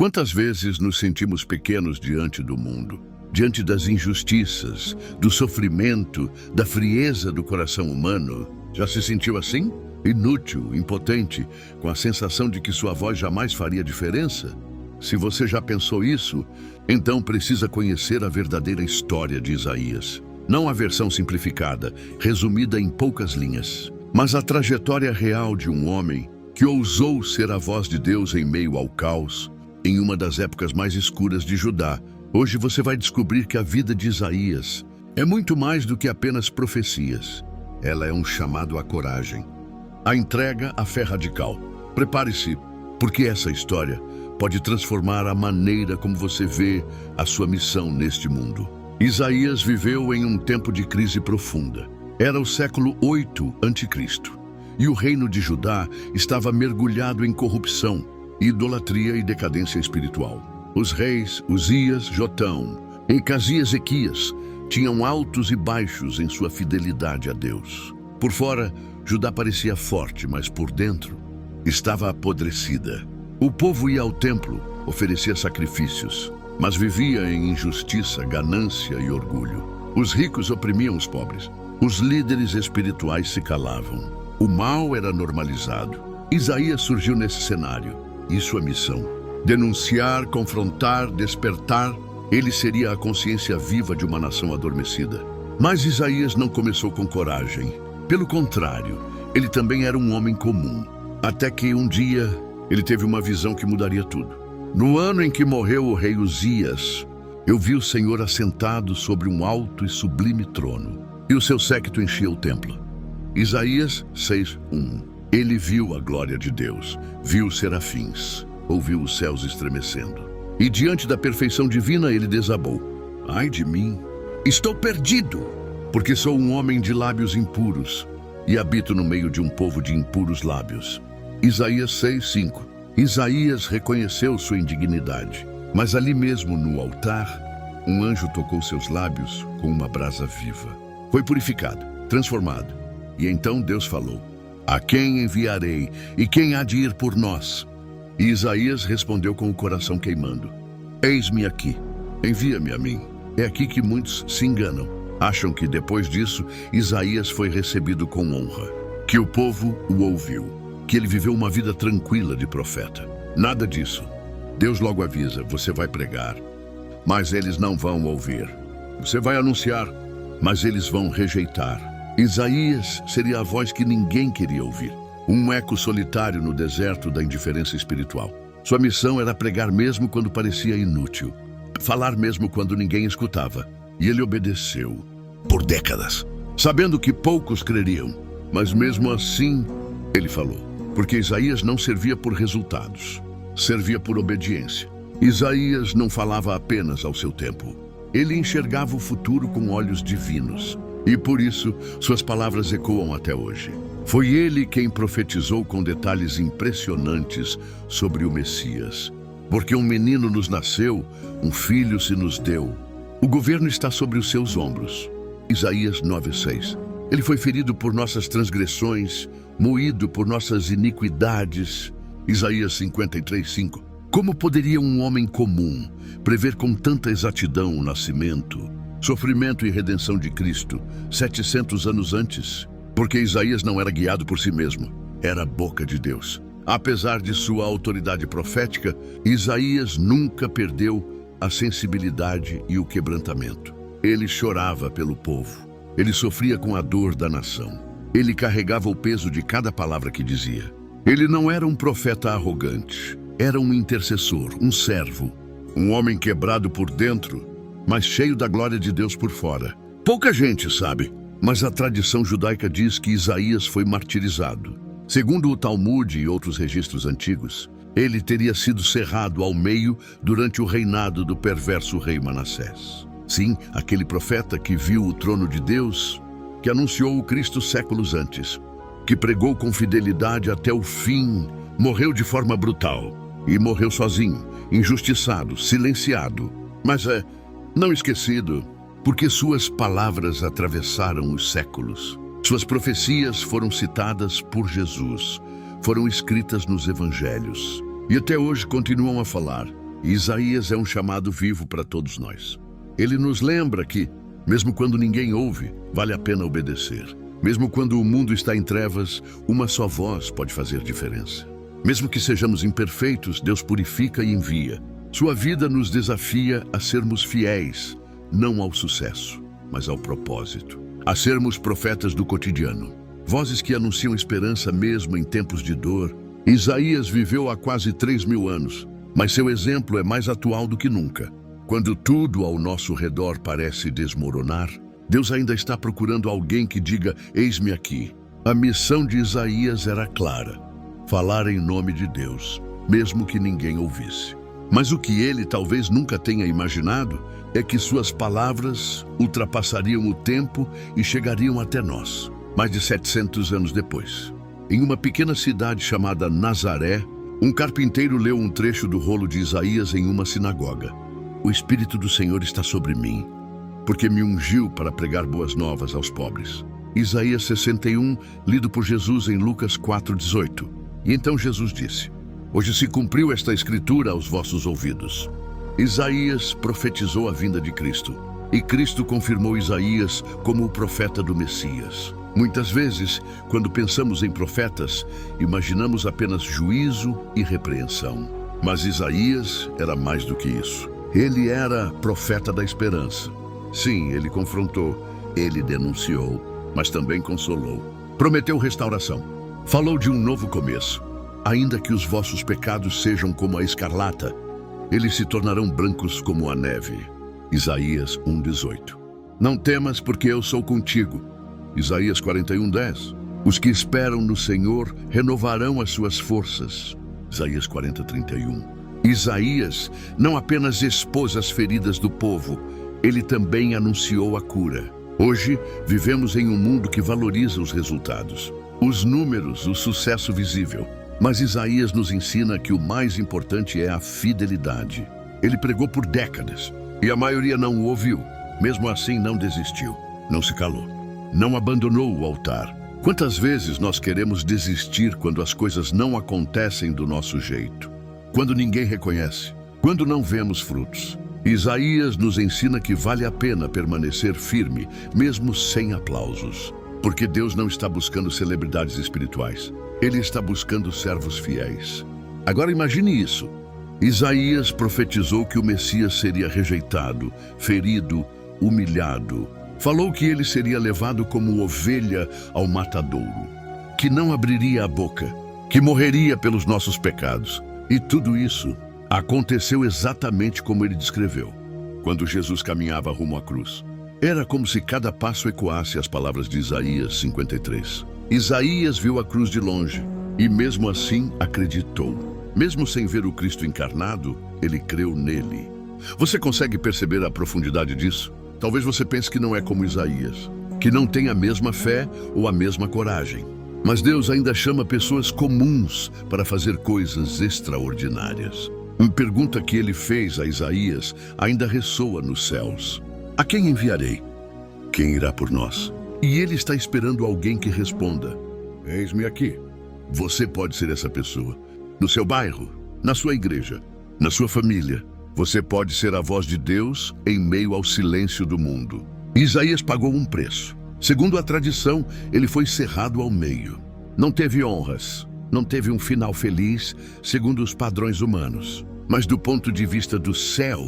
Quantas vezes nos sentimos pequenos diante do mundo, diante das injustiças, do sofrimento, da frieza do coração humano? Já se sentiu assim? Inútil, impotente, com a sensação de que sua voz jamais faria diferença? Se você já pensou isso, então precisa conhecer a verdadeira história de Isaías. Não a versão simplificada, resumida em poucas linhas, mas a trajetória real de um homem que ousou ser a voz de Deus em meio ao caos, em uma das épocas mais escuras de Judá. Hoje você vai descobrir que a vida de Isaías é muito mais do que apenas profecias. Ela é um chamado à coragem, a entrega à fé radical. Prepare-se, porque essa história pode transformar a maneira como você vê a sua missão neste mundo. Isaías viveu em um tempo de crise profunda. Era o século 8 a.C. e o reino de Judá estava mergulhado em corrupção, idolatria e decadência espiritual. Os reis Uzias, Jotão e Casias-Equias tinham altos e baixos em sua fidelidade a Deus. Por fora, Judá parecia forte, mas por dentro estava apodrecida. O povo ia ao templo, oferecia sacrifícios, mas vivia em injustiça, ganância e orgulho. Os ricos oprimiam os pobres. Os líderes espirituais se calavam. O mal era normalizado. Isaías surgiu nesse cenário. E sua missão? Denunciar, confrontar, despertar. Ele seria a consciência viva de uma nação adormecida. Mas Isaías não começou com coragem. Pelo contrário, ele também era um homem comum. Até que um dia, ele teve uma visão que mudaria tudo. No ano em que morreu o rei Uzias, eu vi o Senhor assentado sobre um alto e sublime trono, e o seu séquito enchia o templo. Isaías 6:1. Ele viu a glória de Deus, viu os serafins, ouviu os céus estremecendo. E diante da perfeição divina ele desabou. Ai de mim, estou perdido, porque sou um homem de lábios impuros e habito no meio de um povo de impuros lábios. Isaías 6:5. Isaías reconheceu sua indignidade, mas ali mesmo no altar, um anjo tocou seus lábios com uma brasa viva. Foi purificado, transformado. E então Deus falou: a quem enviarei e quem há de ir por nós? E Isaías respondeu com o coração queimando: eis-me aqui, envia-me a mim. É aqui que muitos se enganam. Acham que depois disso, Isaías foi recebido com honra, que o povo o ouviu, que ele viveu uma vida tranquila de profeta. Nada disso. Deus logo avisa: você vai pregar, mas eles não vão ouvir. Você vai anunciar, mas eles vão rejeitar. Isaías seria a voz que ninguém queria ouvir. Um eco solitário no deserto da indiferença espiritual. Sua missão era pregar mesmo quando parecia inútil. Falar mesmo quando ninguém escutava. E ele obedeceu por décadas, sabendo que poucos creriam. Mas mesmo assim, ele falou. Porque Isaías não servia por resultados. Servia por obediência. Isaías não falava apenas ao seu tempo. Ele enxergava o futuro com olhos divinos. E por isso, suas palavras ecoam até hoje. Foi ele quem profetizou com detalhes impressionantes sobre o Messias. Porque um menino nos nasceu, um filho se nos deu. O governo está sobre os seus ombros. Isaías 9:6. Ele foi ferido por nossas transgressões, moído por nossas iniquidades. Isaías 53:5. Como poderia um homem comum prever com tanta exatidão o nascimento, sofrimento e redenção de Cristo 700 anos antes? Porque Isaías não era guiado por si mesmo, era a boca de Deus. Apesar de sua autoridade profética, Isaías nunca perdeu a sensibilidade e o quebrantamento. Ele chorava pelo povo, ele sofria com a dor da nação, ele carregava o peso de cada palavra que dizia. Ele não era um profeta arrogante, era um intercessor, um servo, um homem quebrado por dentro, mas cheio da glória de Deus por fora. Pouca gente sabe, mas a tradição judaica diz que Isaías foi martirizado. Segundo o Talmud e outros registros antigos, ele teria sido cerrado ao meio durante o reinado do perverso rei Manassés. Sim, aquele profeta que viu o trono de Deus, que anunciou o Cristo séculos antes, que pregou com fidelidade até o fim, morreu de forma brutal. E morreu sozinho, injustiçado, silenciado. Mas não esquecido, porque suas palavras atravessaram os séculos. Suas profecias foram citadas por Jesus, foram escritas nos evangelhos e até hoje continuam a falar. Isaías é um chamado vivo para todos nós. Ele nos lembra que, mesmo quando ninguém ouve, vale a pena obedecer. Mesmo quando o mundo está em trevas, uma só voz pode fazer diferença. Mesmo que sejamos imperfeitos, Deus purifica e envia. Sua vida nos desafia a sermos fiéis, não ao sucesso, mas ao propósito. A sermos profetas do cotidiano. Vozes que anunciam esperança mesmo em tempos de dor. Isaías viveu há quase 3.000 anos, mas seu exemplo é mais atual do que nunca. Quando tudo ao nosso redor parece desmoronar, Deus ainda está procurando alguém que diga: eis-me aqui. A missão de Isaías era clara: falar em nome de Deus, mesmo que ninguém ouvisse. Mas o que ele talvez nunca tenha imaginado é que suas palavras ultrapassariam o tempo e chegariam até nós, mais de 700 anos depois. Em uma pequena cidade chamada Nazaré, um carpinteiro leu um trecho do rolo de Isaías em uma sinagoga. O Espírito do Senhor está sobre mim, porque me ungiu para pregar boas novas aos pobres. Isaías 61, lido por Jesus em Lucas 4:18. E então Jesus disse: hoje se cumpriu esta escritura aos vossos ouvidos. Isaías profetizou a vinda de Cristo, e Cristo confirmou Isaías como o profeta do Messias. Muitas vezes, quando pensamos em profetas, imaginamos apenas juízo e repreensão. Mas Isaías era mais do que isso. Ele era profeta da esperança. Sim, ele confrontou, ele denunciou, mas também consolou. Prometeu restauração. Falou de um novo começo. Ainda que os vossos pecados sejam como a escarlata, eles se tornarão brancos como a neve. Isaías 1:18. Não temas, porque eu sou contigo. Isaías 41:10. Os que esperam no Senhor renovarão as suas forças. Isaías 40:31. Isaías não apenas expôs as feridas do povo, ele também anunciou a cura. Hoje, vivemos em um mundo que valoriza os resultados, os números, o sucesso visível. Mas Isaías nos ensina que o mais importante é a fidelidade. Ele pregou por décadas, e a maioria não o ouviu. Mesmo assim, não desistiu, não se calou, não abandonou o altar. Quantas vezes nós queremos desistir quando as coisas não acontecem do nosso jeito? Quando ninguém reconhece, quando não vemos frutos. Isaías nos ensina que vale a pena permanecer firme, mesmo sem aplausos. Porque Deus não está buscando celebridades espirituais. Ele está buscando servos fiéis. Agora imagine isso. Isaías profetizou que o Messias seria rejeitado, ferido, humilhado. Falou que ele seria levado como ovelha ao matadouro, que não abriria a boca, que morreria pelos nossos pecados. E tudo isso aconteceu exatamente como ele descreveu, quando Jesus caminhava rumo à cruz. Era como se cada passo ecoasse as palavras de Isaías 53. Isaías viu a cruz de longe e mesmo assim acreditou. Mesmo sem ver o Cristo encarnado, ele creu nele. Você consegue perceber a profundidade disso? Talvez você pense que não é como Isaías, que não tem a mesma fé ou a mesma coragem. Mas Deus ainda chama pessoas comuns para fazer coisas extraordinárias. Uma pergunta que ele fez a Isaías ainda ressoa nos céus: a quem enviarei? Quem irá por nós? E ele está esperando alguém que responda: eis-me aqui. Você pode ser essa pessoa. No seu bairro, na sua igreja, na sua família. Você pode ser a voz de Deus em meio ao silêncio do mundo. Isaías pagou um preço. Segundo a tradição, ele foi cerrado ao meio. Não teve honras, não teve um final feliz, segundo os padrões humanos. Mas do ponto de vista do céu,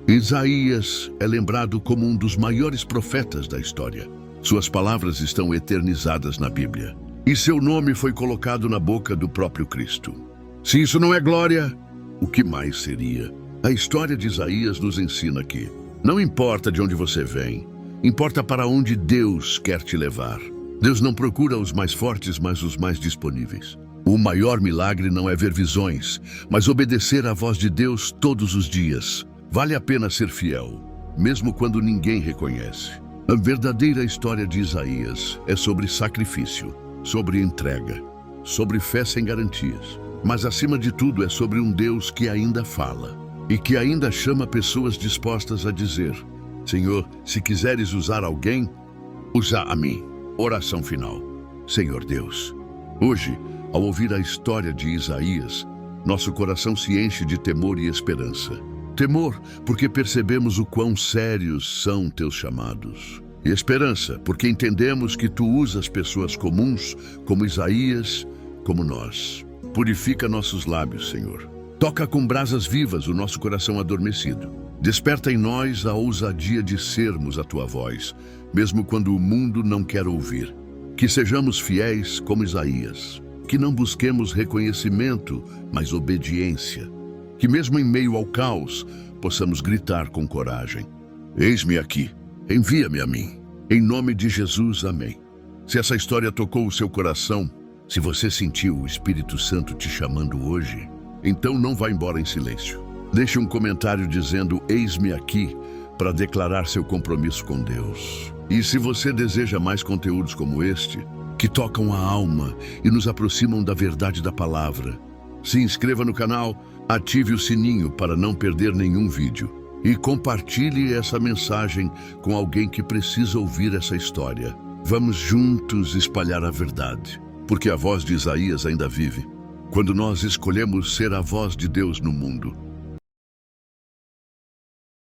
Isaías é lembrado como um dos maiores profetas da história. Suas palavras estão eternizadas na Bíblia. E seu nome foi colocado na boca do próprio Cristo. Se isso não é glória, o que mais seria? A história de Isaías nos ensina que não importa de onde você vem, importa para onde Deus quer te levar. Deus não procura os mais fortes, mas os mais disponíveis. O maior milagre não é ver visões, mas obedecer à voz de Deus todos os dias. Vale a pena ser fiel, mesmo quando ninguém reconhece. A verdadeira história de Isaías é sobre sacrifício, sobre entrega, sobre fé sem garantias. Mas acima de tudo é sobre um Deus que ainda fala e que ainda chama pessoas dispostas a dizer: Senhor, se quiseres usar alguém, usa a mim. Oração final. Senhor Deus, hoje, ao ouvir a história de Isaías, nosso coração se enche de temor e esperança. Temor, porque percebemos o quão sérios são teus chamados. E esperança, porque entendemos que tu usas pessoas comuns, como Isaías, como nós. Purifica nossos lábios, Senhor. Toca com brasas vivas o nosso coração adormecido. Desperta em nós a ousadia de sermos a tua voz, mesmo quando o mundo não quer ouvir. Que sejamos fiéis como Isaías. Que não busquemos reconhecimento, mas obediência. Que mesmo em meio ao caos, possamos gritar com coragem. Eis-me aqui, envia-me a mim. Em nome de Jesus, amém. Se essa história tocou o seu coração, se você sentiu o Espírito Santo te chamando hoje, então não vá embora em silêncio. Deixe um comentário dizendo, eis-me aqui, para declarar seu compromisso com Deus. E se você deseja mais conteúdos como este, que tocam a alma e nos aproximam da verdade da palavra, se inscreva no canal, ative o sininho para não perder nenhum vídeo e compartilhe essa mensagem com alguém que precisa ouvir essa história. Vamos juntos espalhar a verdade, porque a voz de Isaías ainda vive. Quando nós escolhemos ser a voz de Deus no mundo,